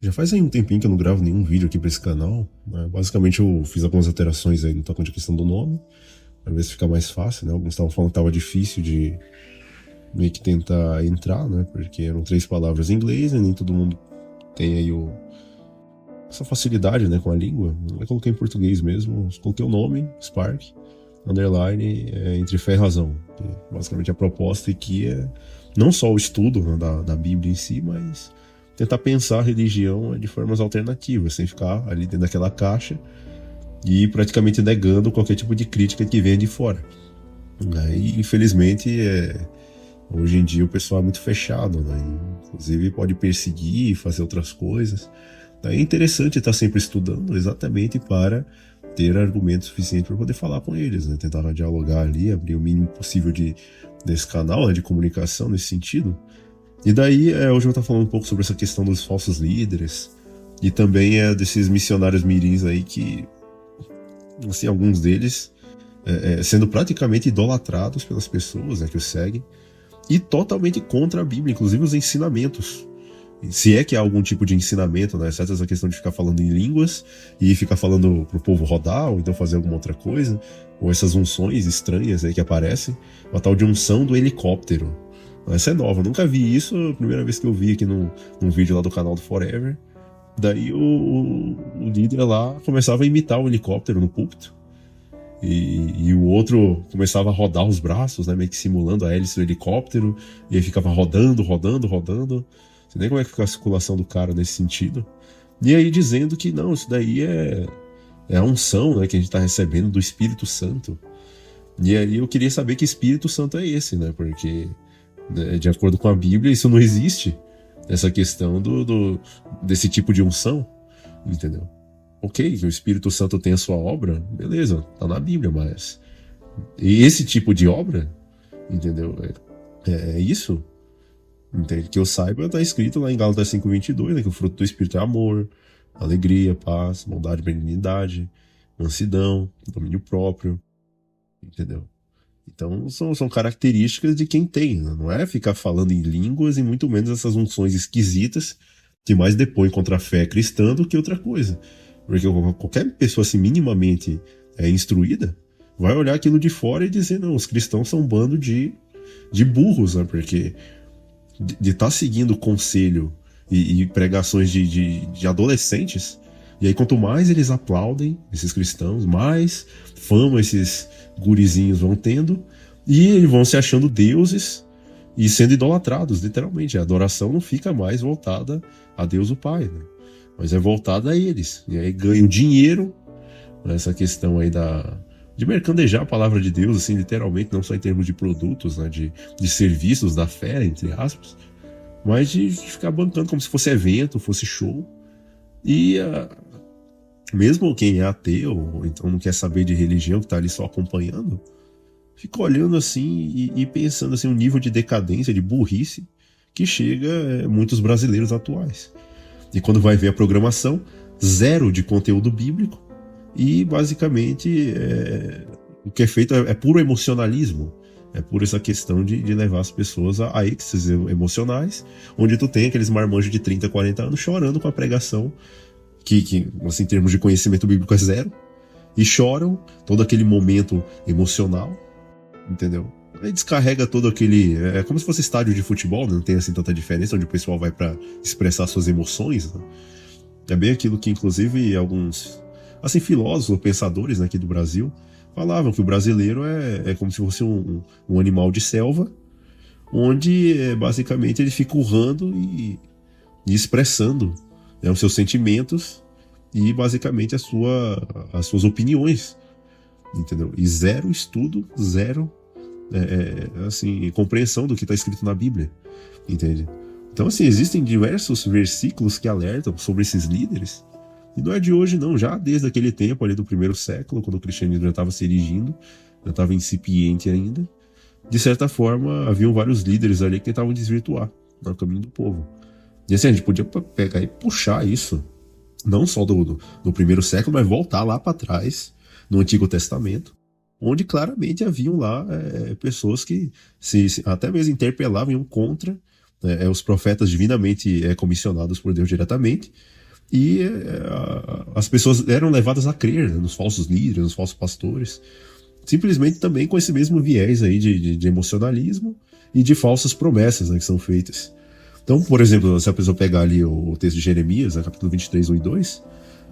Já faz aí um tempinho que eu não gravo nenhum vídeo aqui pra esse canal, né? Basicamente eu fiz algumas alterações aí no tocante à questão do nome, pra ver se fica mais fácil, né? Alguns estavam falando que tava difícil de meio que tentar entrar, né? Porque eram 3 palavras em inglês e nem todo mundo tem aí essa facilidade, né, com a língua. Eu coloquei em português mesmo, coloquei o nome, Spark, underline, entre fé e razão. Que basicamente a proposta aqui é não só o estudo, né, da Bíblia em si, mas tentar pensar a religião de formas alternativas, sem ficar ali dentro daquela caixa e praticamente negando qualquer tipo de crítica que venha de fora. E infelizmente, hoje em dia o pessoal é muito fechado, né? Inclusive pode perseguir, fazer outras coisas. É interessante estar sempre estudando exatamente para ter argumentos suficientes para poder falar com eles, né? Tentar dialogar ali, abrir o mínimo possível desse canal, né, de comunicação nesse sentido. E daí, hoje eu vou estar falando um pouco sobre essa questão dos falsos líderes e também desses missionários mirins aí que, assim, alguns deles sendo praticamente idolatrados pelas pessoas, né, que os seguem e totalmente contra a Bíblia, inclusive os ensinamentos. Se é que há algum tipo de ensinamento, né? Exceto essa questão de ficar falando em línguas e ficar falando pro povo rodar, ou então fazer alguma outra coisa, ou essas unções estranhas aí que aparecem, uma tal de unção do helicóptero. Essa é nova, nunca vi isso, a primeira vez que eu vi aqui num vídeo lá do canal do Forever. Daí o líder lá começava a imitar o helicóptero no púlpito. E o outro começava a rodar os braços, né, meio que simulando a hélice do helicóptero, e aí ficava rodando. Você nem como é que fica a circulação do cara nesse sentido. E aí dizendo que não, isso daí é a unção, né, que a gente está recebendo do Espírito Santo. E aí eu queria saber que Espírito Santo é esse, né, porque, né, de acordo com a Bíblia, isso não existe, essa questão desse tipo de unção, entendeu? Ok, que o Espírito Santo tem a sua obra, beleza, tá na Bíblia, mas e esse tipo de obra, entendeu? É isso, entende? Que eu saiba, tá escrito lá em Gálatas 5:22, né, que o fruto do Espírito é amor, alegria, paz, bondade, benignidade, mansidão, domínio próprio, entendeu? Então são características de quem tem, né? Não é ficar falando em línguas e muito menos essas unções esquisitas que mais depõem contra a fé cristã do que outra coisa. Porque qualquer pessoa assim minimamente instruída vai olhar aquilo de fora e dizer, não, os cristãos são um bando de burros, né? Porque de estar seguindo conselho e pregações de adolescentes, e aí quanto mais eles aplaudem esses cristãos, mais fama esses gurizinhos vão tendo, e eles vão se achando deuses e sendo idolatrados, literalmente. A adoração não fica mais voltada a Deus o Pai, né? Mas é voltada a eles. E aí ganham dinheiro nessa questão aí de mercandejar a palavra de Deus, assim, literalmente, não só em termos de produtos, né, de serviços da fé, entre aspas, mas de ficar bancando como se fosse evento, fosse show. E mesmo quem é ateu, ou então não quer saber de religião, que está ali só acompanhando, fica olhando assim e pensando assim, um nível de decadência, de burrice, que chega muitos brasileiros atuais. E quando vai ver a programação, zero de conteúdo bíblico, e basicamente o que é feito é puro emocionalismo. É por essa questão de levar as pessoas a êxtases emocionais, onde tu tem aqueles marmanjos de 30, 40 anos chorando com a pregação, que assim, em termos de conhecimento bíblico é zero, e choram todo aquele momento emocional, entendeu? Aí descarrega todo aquele... É como se fosse estádio de futebol, né? Não tem assim tanta diferença, onde o pessoal vai para expressar suas emoções, né? É bem aquilo que, inclusive, alguns assim, filósofos ou pensadores, né, aqui do Brasil falavam que o brasileiro é como se fosse um animal de selva, onde basicamente ele fica urrando e expressando, né, os seus sentimentos e basicamente as suas opiniões, entendeu? E zero estudo, zero assim, compreensão do que está escrito na Bíblia, entende? Então, assim, existem diversos versículos que alertam sobre esses líderes, e não é de hoje não, já desde aquele tempo ali do primeiro século, quando o cristianismo já estava se erigindo, já estava incipiente ainda. De certa forma, haviam vários líderes ali que tentavam desvirtuar o caminho do povo. E assim, a gente podia pegar e puxar isso, não só do primeiro século, mas voltar lá para trás, no Antigo Testamento, onde claramente haviam lá pessoas que até mesmo interpelavam contra os profetas divinamente comissionados por Deus diretamente, e as pessoas eram levadas a crer, né, nos falsos líderes, nos falsos pastores, simplesmente também com esse mesmo viés aí de emocionalismo e de falsas promessas, né, que são feitas. Então, por exemplo, se a pessoa pegar ali o texto de Jeremias, né, capítulo 23, 1 e 2,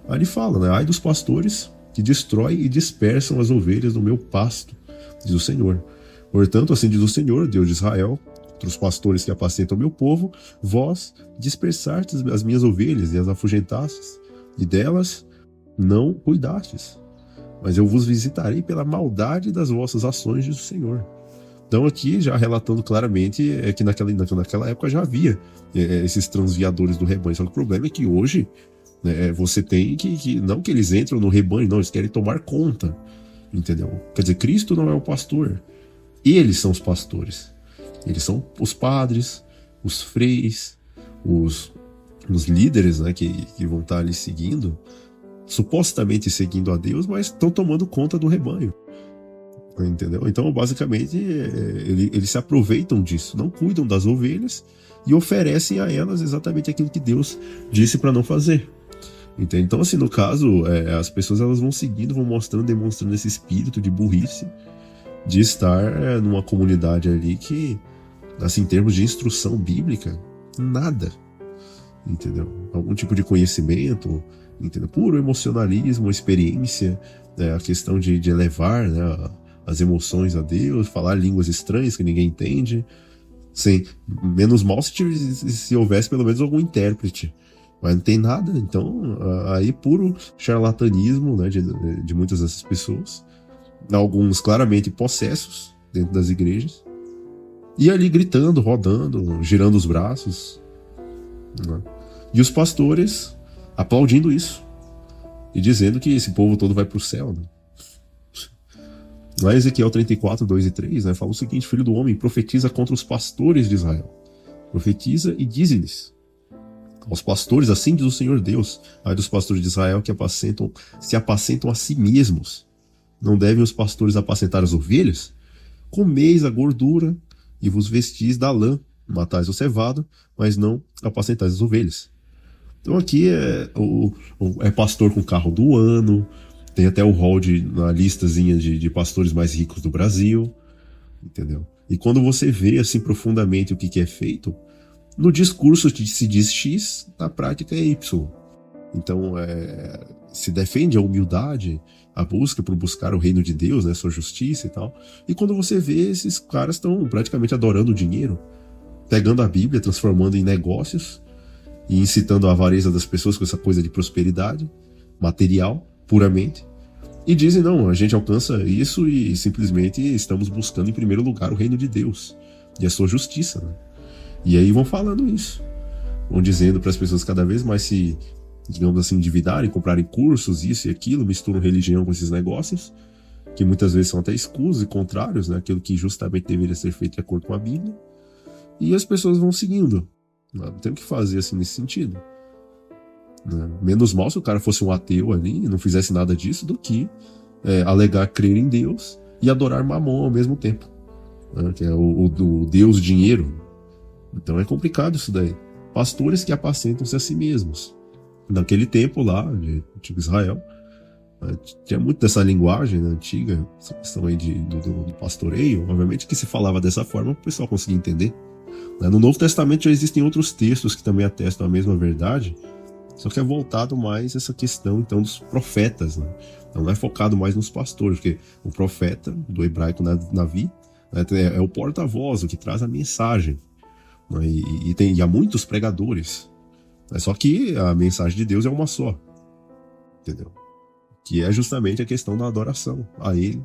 aí ele fala, né, ai dos pastores que destroem e dispersam as ovelhas do meu pasto, diz o Senhor. Portanto, assim diz o Senhor, Deus de Israel, entre os pastores que apacentam o meu povo, vós dispersastes as minhas ovelhas e as afugentastes, e delas não cuidastes. Mas eu vos visitarei pela maldade das vossas ações, diz o Senhor. Então aqui já relatando claramente que naquela época já havia esses transviadores do rebanho. Só que o problema é que hoje você tem que não que eles entram no rebanho, não, eles querem tomar conta, entendeu? Quer dizer, Cristo não é o pastor, eles são os pastores. Eles são os padres, os freis, os líderes, né, que vão estar ali seguindo, supostamente seguindo a Deus, mas estão tomando conta do rebanho. Entendeu? Então, basicamente, eles se aproveitam disso, não cuidam das ovelhas e oferecem a elas exatamente aquilo que Deus disse para não fazer. Entende? Então, assim, no caso, as pessoas elas vão seguindo, vão demonstrando esse espírito de burrice, de estar numa comunidade ali que, assim, em termos de instrução bíblica, nada, entendeu? Algum tipo de conhecimento, entendeu? Puro emocionalismo, experiência, a questão de elevar, né, as emoções a Deus, falar línguas estranhas que ninguém entende, menos mal se houvesse pelo menos algum intérprete, mas não tem nada. Então aí puro charlatanismo, né, de muitas dessas pessoas, alguns claramente possessos dentro das igrejas, e ali gritando, rodando, girando os braços, né? E os pastores aplaudindo isso e dizendo que esse povo todo vai para o céu, né? Lá em Ezequiel 34, 2 e 3, né, fala o seguinte: filho do homem, profetiza contra os pastores de Israel. Profetiza e dize-lhes aos pastores, assim diz o Senhor Deus, ai dos pastores de Israel que se apacentam a si mesmos. Não devem os pastores apacentar as ovelhas? Comeis a gordura e vos vestis da lã, matais o cevado, mas não apacentais as ovelhas. Então aqui é pastor com carro do ano, tem até o rol na listazinha de pastores mais ricos do Brasil, entendeu? E quando você vê assim profundamente o que é feito, no discurso se diz X, na prática é Y. Então se defende a humildade, a busca por buscar o reino de Deus, né, sua justiça e tal. E quando você vê, esses caras estão praticamente adorando o dinheiro, pegando a Bíblia, transformando em negócios e incitando a avareza das pessoas com essa coisa de prosperidade material, puramente, e dizem, não, a gente alcança isso e simplesmente estamos buscando em primeiro lugar o reino de Deus e a sua justiça, né? E aí vão falando isso, vão dizendo para as pessoas cada vez mais se, digamos assim, endividarem, comprarem cursos, isso e aquilo, misturam religião com esses negócios, que muitas vezes são até escusos e contrários, né, aquilo que justamente deveria ser feito de acordo com a Bíblia, e as pessoas vão seguindo. Não tem o que fazer assim nesse sentido. Menos mal se o cara fosse um ateu ali e não fizesse nada disso do que alegar crer em Deus e adorar Mamon ao mesmo tempo, né? Que é o Deus dinheiro. Então é complicado isso daí. Pastores que apacentam-se a si mesmos. Naquele tempo lá, de antigo Israel, tinha muito dessa linguagem, né, antiga, essa questão aí do pastoreio. Obviamente que se falava dessa forma, o pessoal conseguia entender. No Novo Testamento já existem outros textos que também atestam a mesma verdade, só que é voltado mais essa questão então dos profetas, né? Então não é focado mais nos pastores, porque o profeta, do hebraico Navi, né, é o porta-voz, o que traz a mensagem, né? E há muitos pregadores, né? Só que a mensagem de Deus é uma só, entendeu? Que é justamente a questão da adoração a Ele,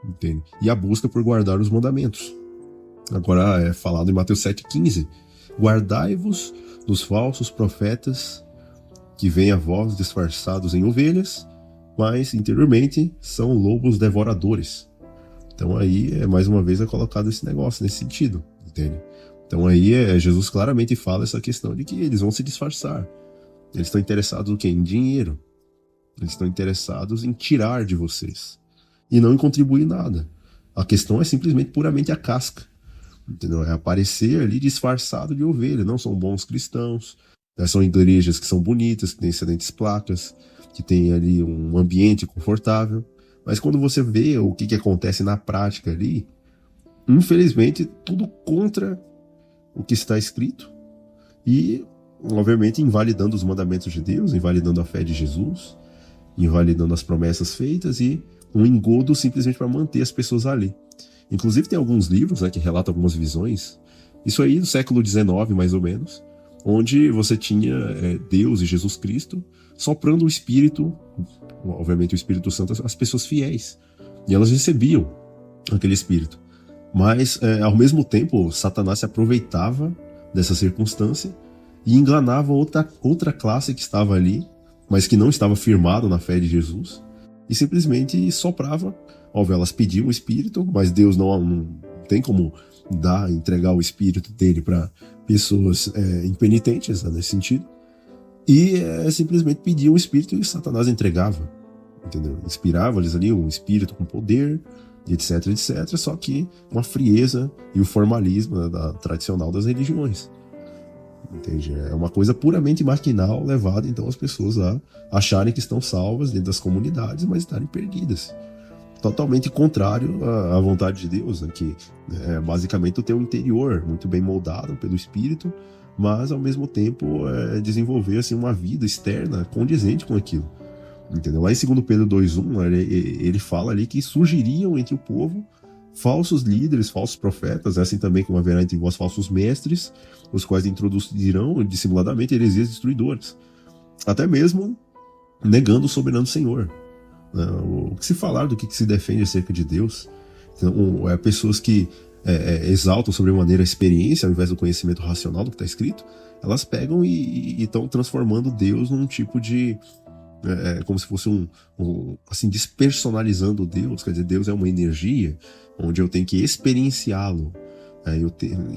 entende? E a busca por guardar os mandamentos. Agora é falado em Mateus 7,15: guardai-vos dos falsos profetas que vêm a vós disfarçados em ovelhas, mas interiormente são lobos devoradores. Então aí, mais uma vez, é colocado esse negócio, nesse sentido, entende? Então aí Jesus claramente fala essa questão de que eles vão se disfarçar. Eles estão interessados no quê? Em dinheiro. Eles estão interessados em tirar de vocês e não em contribuir nada. A questão é simplesmente puramente a casca. entendeu? É aparecer ali disfarçado de ovelha. Não são bons cristãos, né? São igrejas que são bonitas, que têm excelentes placas, que tem ali um ambiente confortável. Mas quando você vê o que acontece na prática ali, infelizmente, tudo contra o que está escrito e, obviamente, invalidando os mandamentos de Deus, invalidando a fé de Jesus, invalidando as promessas feitas e um engodo simplesmente para manter as pessoas ali. Inclusive tem alguns livros, né, que relatam algumas visões, isso aí do século XIX, mais ou menos, onde você tinha Deus e Jesus Cristo soprando o Espírito, obviamente o Espírito Santo, às pessoas fiéis. E elas recebiam aquele Espírito. Mas, ao mesmo tempo, Satanás se aproveitava dessa circunstância e enganava outra classe que estava ali, mas que não estava firmado na fé de Jesus, e simplesmente soprava. Óbvio, elas pediam o Espírito, mas Deus não tem como entregar o Espírito dele para pessoas impenitentes, né, nesse sentido. E simplesmente pediam o Espírito e Satanás entregava, entendeu? Inspirava-lhes ali um Espírito com poder, etc, etc, só que uma frieza e o formalismo, né, tradicional das religiões. Entende? É uma coisa puramente maquinal, levada então as pessoas a acharem que estão salvas dentro das comunidades, mas estarem perdidas. Totalmente contrário à vontade de Deus, né, que é basicamente o teu interior muito bem moldado pelo Espírito, mas ao mesmo tempo desenvolver assim, uma vida externa condizente com aquilo. Entendeu? Lá em 2 Pedro 2:1, ele fala ali que surgiriam entre o povo falsos líderes, falsos profetas, assim também como haverá entre vós falsos mestres, os quais introduzirão dissimuladamente heresias destruidoras, até mesmo negando o soberano Senhor. O que se falar do que se defende acerca de Deus, então, pessoas que exaltam sobremaneira a experiência ao invés do conhecimento racional do que está escrito, elas pegam e estão transformando Deus num tipo de como se fosse assim, despersonalizando Deus. Quer dizer, Deus é uma energia onde eu tenho que experienciá-lo,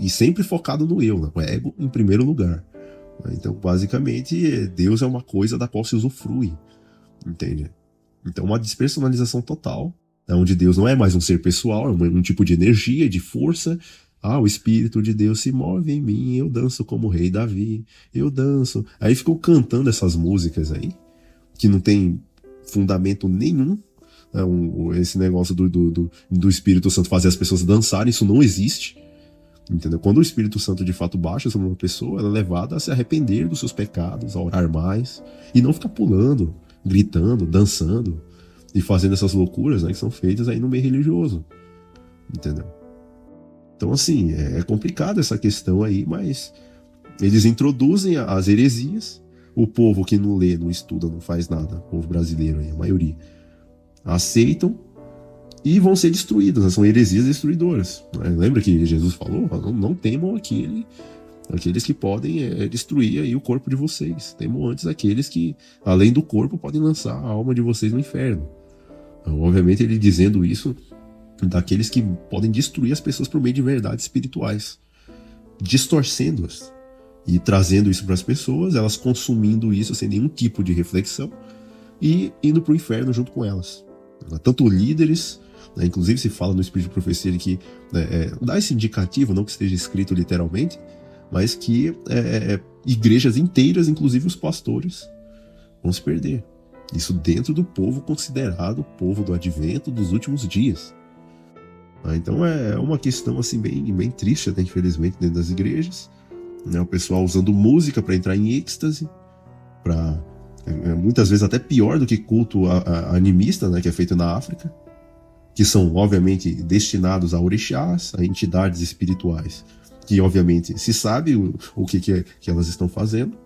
e sempre focado no eu, né? O ego em primeiro lugar. Então, basicamente, Deus é uma coisa da qual se usufrui, entende? Então, uma despersonalização total, onde Deus não é mais um ser pessoal, é um tipo de energia, de força. O Espírito de Deus se move em mim, eu danço como o rei Davi, eu danço. Aí ficam cantando essas músicas aí, que não tem fundamento nenhum, né? Esse negócio do Espírito Santo fazer as pessoas dançarem, isso não existe, entendeu? Quando o Espírito Santo de fato baixa sobre uma pessoa, ela é levada a se arrepender dos seus pecados, a orar mais, e não ficar pulando, gritando, dançando, e fazendo essas loucuras, né, que são feitas aí no meio religioso, entendeu? Então, assim, é complicado essa questão aí, mas eles introduzem as heresias. O povo que não lê, não estuda, não faz nada, o povo brasileiro aí, a maioria, aceitam e vão ser destruídos, né? São heresias destruidoras. Lembra que Jesus falou? Não temam aqueles que podem destruir aí o corpo de vocês. Temam antes aqueles que, além do corpo, podem lançar a alma de vocês no inferno. Então, obviamente, ele dizendo isso daqueles que podem destruir as pessoas por meio de verdades espirituais, distorcendo-as e trazendo isso para as pessoas, elas consumindo isso sem nenhum tipo de reflexão e indo para o inferno junto com elas. Tanto líderes, né, inclusive se fala no Espírito de Profecia que dá esse indicativo, não que esteja escrito literalmente, mas que igrejas inteiras, inclusive os pastores, vão se perder. Isso dentro do povo considerado o povo do advento dos últimos dias. Então é uma questão assim, bem triste, até, infelizmente, dentro das igrejas. O pessoal usando música para entrar em êxtase, muitas vezes até pior do que culto animista, né, que é feito na África, que são obviamente destinados a orixás, a entidades espirituais, que obviamente se sabe o que elas estão fazendo,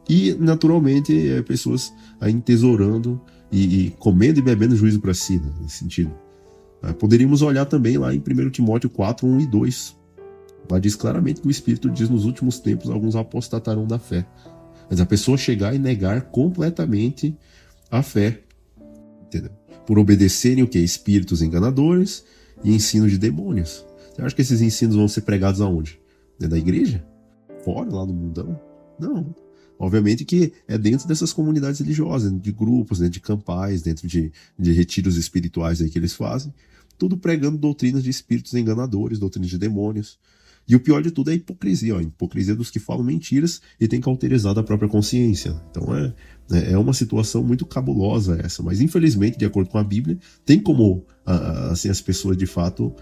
e naturalmente pessoas aí entesourando e comendo e bebendo juízo para si, né, nesse sentido. Poderíamos olhar também lá em 1 Timóteo 4, 1 e 2. Lá diz claramente que o Espírito diz: nos últimos tempos alguns apostatarão da fé. Mas a pessoa chegar e negar completamente a fé, entendeu? Por obedecerem o quê? Espíritos enganadores e ensino de demônios. Você acha que esses ensinos vão ser pregados aonde? Dentro da igreja? Fora, lá no mundão? Não. Obviamente que é dentro dessas comunidades religiosas, de grupos, dentro de campais, dentro de retiros espirituais aí que eles fazem, tudo pregando doutrinas de espíritos enganadores, doutrinas de demônios. E o pior de tudo é a hipocrisia, ó, a hipocrisia dos que falam mentiras e tem cauterizado a própria consciência. Então é uma situação muito cabulosa essa, mas infelizmente, de acordo com a Bíblia, tem como assim, as pessoas de fato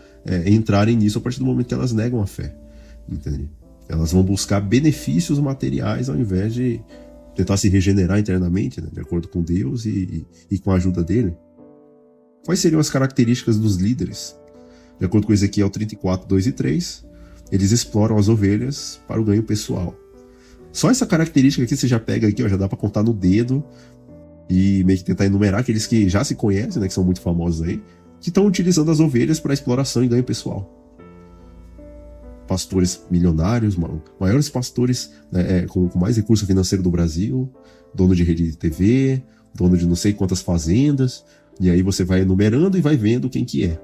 entrarem nisso a partir do momento que elas negam a fé, entende? Elas vão buscar benefícios materiais ao invés de tentar se regenerar internamente, né, de acordo com Deus e com a ajuda dele. Quais seriam as características dos líderes? De acordo com Ezequiel 34, 2 e 3, eles exploram as ovelhas para o ganho pessoal. Só essa característica aqui você já pega aqui, ó, já dá para contar no dedo e meio que tentar enumerar aqueles que já se conhecem, né, que são muito famosos aí, que estão utilizando as ovelhas para exploração e ganho pessoal. Pastores milionários, maiores pastores, né, com mais recurso financeiro do Brasil, dono de rede de TV, dono de não sei quantas fazendas, e aí você vai enumerando e vai vendo quem que é.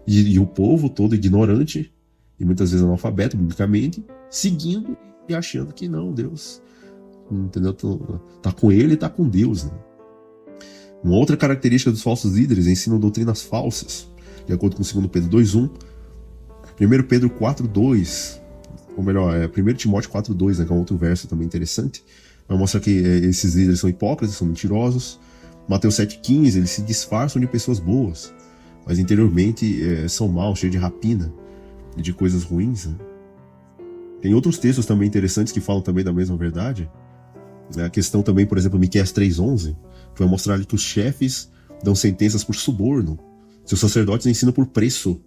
E o povo todo ignorante, e muitas vezes analfabeto, biblicamente, seguindo e achando que não, Deus, entendeu? Tá com ele e tá com Deus, né? Uma outra característica dos falsos líderes, ensinam doutrinas falsas, de acordo com 2 Pedro 2:1, 1 Pedro 4:2, ou melhor, 1 Timóteo 4:2, né, que é um outro verso também interessante, vai mostrar que esses líderes são hipócritas, são mentirosos. Mateus 7:15, eles se disfarçam de pessoas boas, mas interiormente são maus, cheios de rapina e de coisas ruins, né? Tem outros textos também interessantes que falam também da mesma verdade. A questão também, por exemplo, Miqueias 3:11, que vai mostrar ali que os chefes dão sentenças por suborno, seus sacerdotes ensinam por preço.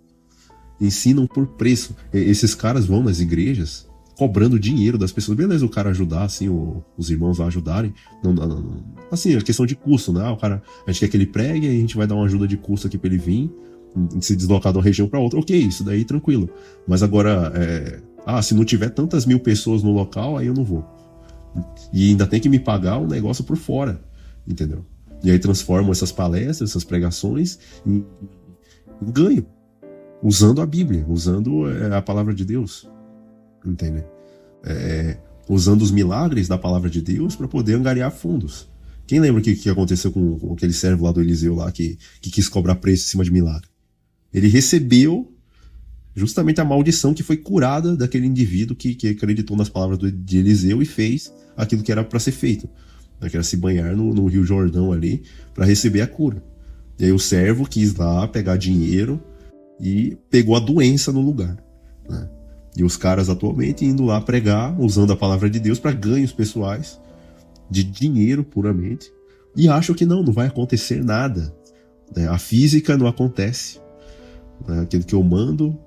Ensinam por preço. Esses caras vão nas igrejas cobrando dinheiro das pessoas. Beleza, o cara ajudar, assim, os irmãos lá ajudarem. Não, assim, é questão de custo, né? O cara, a gente quer que ele pregue, aí a gente vai dar uma ajuda de custo aqui pra ele vir, se deslocar de uma região pra outra. Ok, isso daí tranquilo. Mas agora, se não tiver tantas mil pessoas no local, aí eu não vou. E ainda tem que me pagar um negócio por fora, entendeu? E aí transformam essas palestras, essas pregações em ganho. Usando a Bíblia, usando a palavra de Deus, entende? Usando os milagres da palavra de Deus para poder angariar fundos. Quem lembra o que aconteceu com aquele servo lá do Eliseu lá que quis cobrar preço em cima de milagre? Ele recebeu justamente a maldição que foi curada daquele indivíduo que acreditou nas palavras de Eliseu e fez aquilo que era para ser feito, né? Que era se banhar no Rio Jordão ali para receber a cura. E aí o servo quis lá pegar dinheiro e pegou a doença no lugar, né? E os caras atualmente indo lá pregar, usando a palavra de Deus para ganhos pessoais, de dinheiro puramente, e acham que não vai acontecer nada, né? A física não acontece, né? Aquilo que eu mando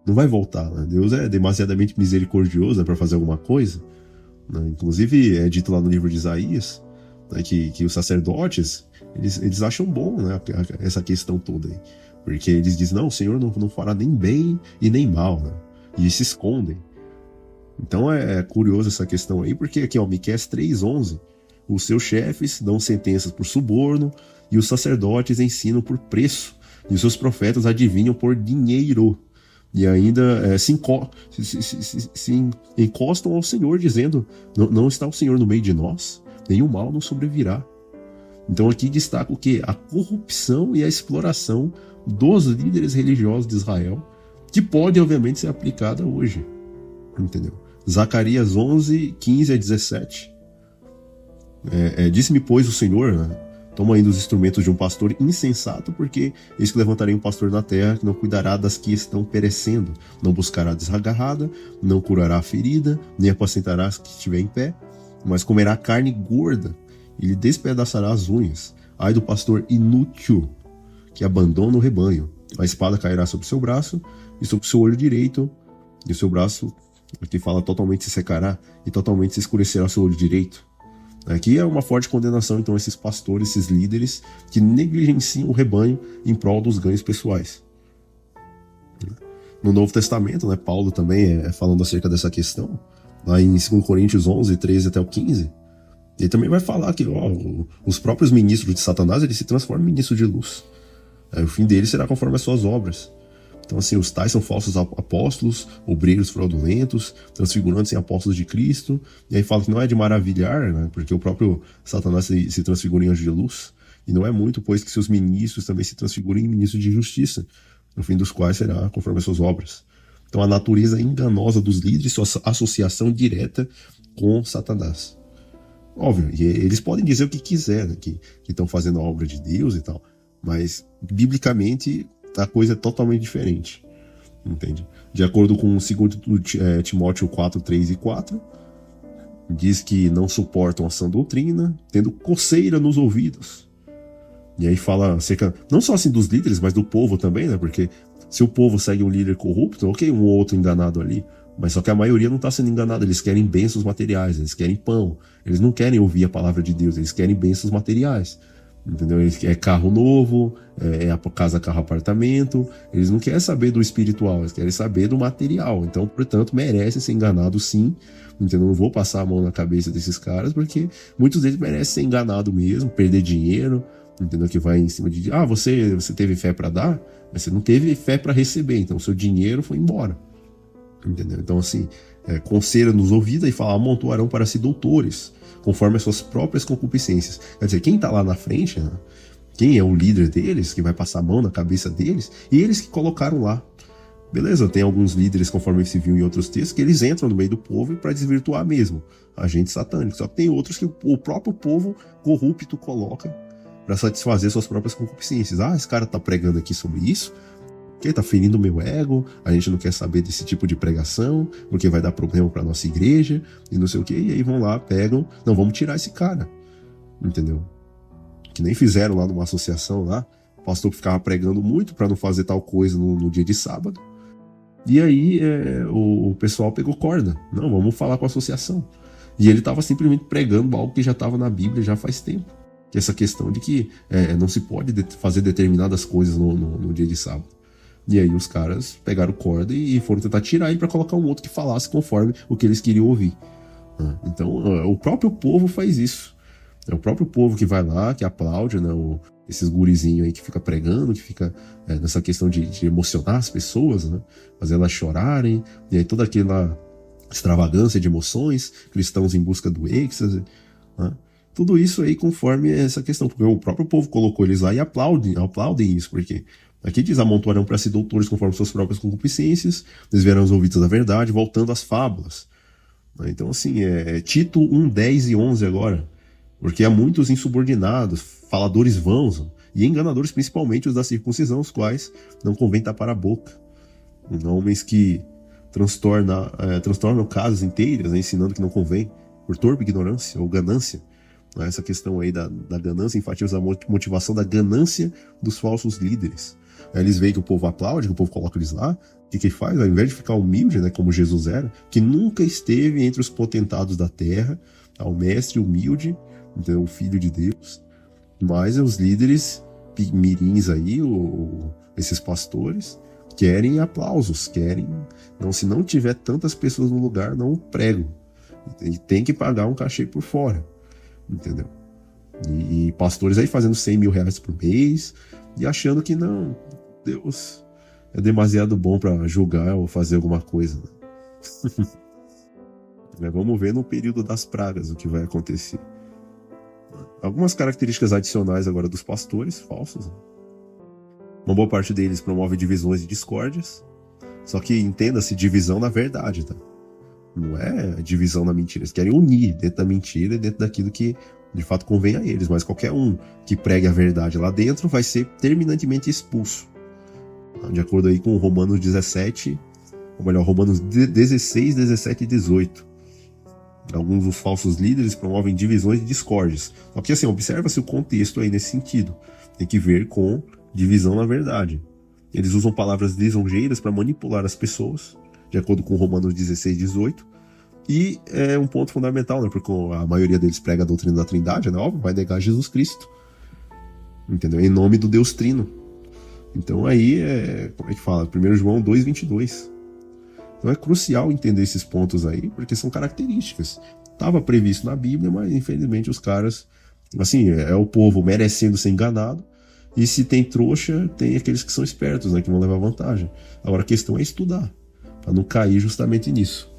não vai voltar, né? Deus é demasiadamente misericordioso, né, para fazer alguma coisa, né? Inclusive é dito lá no livro de Isaías, né, que os sacerdotes eles acham bom, né, essa questão toda aí. Porque eles dizem, não, o Senhor não fará nem bem e nem mal, né? E se escondem. Então é curioso essa questão aí, porque aqui, ó, Miqueias 3:11, os seus chefes dão sentenças por suborno e os sacerdotes ensinam por preço e os seus profetas adivinham por dinheiro. E ainda se encostam ao Senhor dizendo, não está o Senhor no meio de nós, nenhum mal nos sobrevirá. Então aqui destaca o quê? A corrupção e a exploração dos líderes religiosos de Israel, que pode, obviamente, ser aplicada hoje. Entendeu? Zacarias 11:15-17. Disse-me, pois, o Senhor, né, toma ainda os instrumentos de um pastor insensato, porque eis que levantarei um pastor na terra que não cuidará das que estão perecendo, não buscará a desgarrada, não curará a ferida, nem apacentará as que estiver em pé, mas comerá carne gorda e lhe despedaçará as unhas. Ai do pastor inútil que abandona o rebanho. A espada cairá sobre o seu braço e sobre o seu olho direito, e o seu braço, aqui fala, totalmente se secará e totalmente se escurecerá o seu olho direito. Aqui é uma forte condenação, então, a esses pastores, esses líderes que negligenciam o rebanho em prol dos ganhos pessoais. No Novo Testamento, né, Paulo também falando acerca dessa questão, lá em 2 Coríntios 11:13-15, ele também vai falar que os próprios ministros de Satanás, eles se transformam em ministros de luz. O fim deles será conforme as suas obras. Então, assim, os tais são falsos apóstolos, obreiros fraudulentos, transfigurantes em apóstolos de Cristo. E aí fala que não é de maravilhar, né? Porque o próprio Satanás se transfigura em anjo de luz. E não é muito, pois, que seus ministros também se transfigurem em ministros de justiça. no fim dos quais será conforme as suas obras. Então a natureza enganosa dos líderes, sua associação direta com Satanás. Óbvio, e eles podem dizer o que quiser, né, que estão fazendo a obra de Deus e tal, mas biblicamente a coisa é totalmente diferente, entende? De acordo com 2 Timóteo 4, 3 e 4, diz que não suportam a sã doutrina, tendo coceira nos ouvidos. E aí fala acerca, não só assim dos líderes, mas do povo também, né? Porque se o povo segue um líder corrupto, ok, um ou outro enganado ali, mas só que a maioria não está sendo enganada, eles querem bênçãos materiais, eles querem pão, eles não querem ouvir a palavra de Deus, eles querem bênçãos materiais, entendeu? É carro novo, é casa, carro, apartamento, eles não querem saber do espiritual, eles querem saber do material, então, portanto, merecem ser enganados sim, entendeu? Não vou passar a mão na cabeça desses caras, porque muitos deles merecem ser enganados mesmo, perder dinheiro, entendeu? Que vai em cima de, você teve fé para dar, mas você não teve fé para receber, então seu dinheiro foi embora. Entendeu? Então, assim, coceira nos ouvidos e fala, amontoarão para si doutores, conforme as suas próprias concupiscências. Quer dizer, quem tá lá na frente, né? Quem é o líder deles, que vai passar a mão na cabeça deles, e eles que colocaram lá. Beleza, tem alguns líderes, conforme se viu em outros textos, que eles entram no meio do povo para desvirtuar mesmo, agentes satânicos. Só que tem outros que o próprio povo corrupto coloca para satisfazer suas próprias concupiscências. Esse cara tá pregando aqui sobre isso, que tá ferindo o meu ego, a gente não quer saber desse tipo de pregação, porque vai dar problema pra nossa igreja, e não sei o que, e aí vão lá, pegam, não, vamos tirar esse cara, entendeu? Que nem fizeram lá numa associação lá, o pastor ficava pregando muito pra não fazer tal coisa no dia de sábado, e aí o pessoal pegou corda, não, vamos falar com a associação, e ele tava simplesmente pregando algo que já tava na Bíblia já faz tempo, que é essa questão de que não se pode fazer determinadas coisas no dia de sábado. E aí os caras pegaram corda e foram tentar tirar ele para colocar um outro que falasse conforme o que eles queriam ouvir. Então o próprio povo faz isso. É o próprio povo que vai lá, que aplaude, né, esses gurizinhos aí que fica pregando, que fica nessa questão de emocionar as pessoas, né, fazer elas chorarem, e aí toda aquela extravagância de emoções, cristãos em busca do êxtase, né, tudo isso aí conforme essa questão, porque o próprio povo colocou eles lá e aplaudem isso, porque aqui diz, amontoarão para si doutores conforme suas próprias concupiscências, desviarão os ouvidos da verdade, voltando às fábulas. Então, assim, Tito 1, 10 e 11 agora. Porque há muitos insubordinados, faladores vãos, e enganadores, principalmente os da circuncisão, os quais não convém tapar a boca. Homens que transtornam casas inteiras, né, ensinando que não convém, por torpe ignorância ou ganância. Essa questão aí da ganância enfatiza a motivação da ganância dos falsos líderes. Eles veem que o povo aplaude, que o povo coloca eles lá. O que faz? Ao invés de ficar humilde, né, como Jesus era, que nunca esteve entre os potentados da terra, ao mestre humilde, então, o filho de Deus. Mas os líderes mirins aí, esses pastores, querem aplausos, querem... Não, se não tiver tantas pessoas no lugar, não pregam. E tem que pagar um cachê por fora, entendeu? E pastores aí fazendo 100 mil reais por mês e achando que não, Deus é demasiado bom para julgar ou fazer alguma coisa. Vamos ver no período das pragas o que vai acontecer. Algumas características adicionais agora dos pastores falsos. Uma boa parte deles promove divisões e discórdias. Só que entenda-se divisão na verdade, tá? Não é divisão na mentira. Eles querem unir dentro da mentira e dentro daquilo que de fato convém a eles. Mas qualquer um que pregue a verdade lá dentro vai ser terminantemente expulso. De acordo aí com Romanos 17, ou melhor, Romanos 16, 17 e 18. Alguns dos falsos líderes promovem divisões e discórdias. Só que assim, observa-se o contexto aí nesse sentido. Tem que ver com divisão na verdade. Eles usam palavras lisonjeiras para manipular as pessoas, de acordo com Romanos 16, 18. E é um ponto fundamental, né? Porque a maioria deles prega a doutrina da Trindade, né? Óbvio, vai negar Jesus Cristo. Entendeu? Em nome do Deus Trino. Então aí como é que fala? 1 João 2, 22. Então é crucial entender esses pontos aí, porque são características. Estava previsto na Bíblia, mas infelizmente os caras, assim, é o povo merecendo ser enganado, e se tem trouxa, tem aqueles que são espertos, né, que vão levar vantagem. Agora a questão é estudar, para não cair justamente nisso.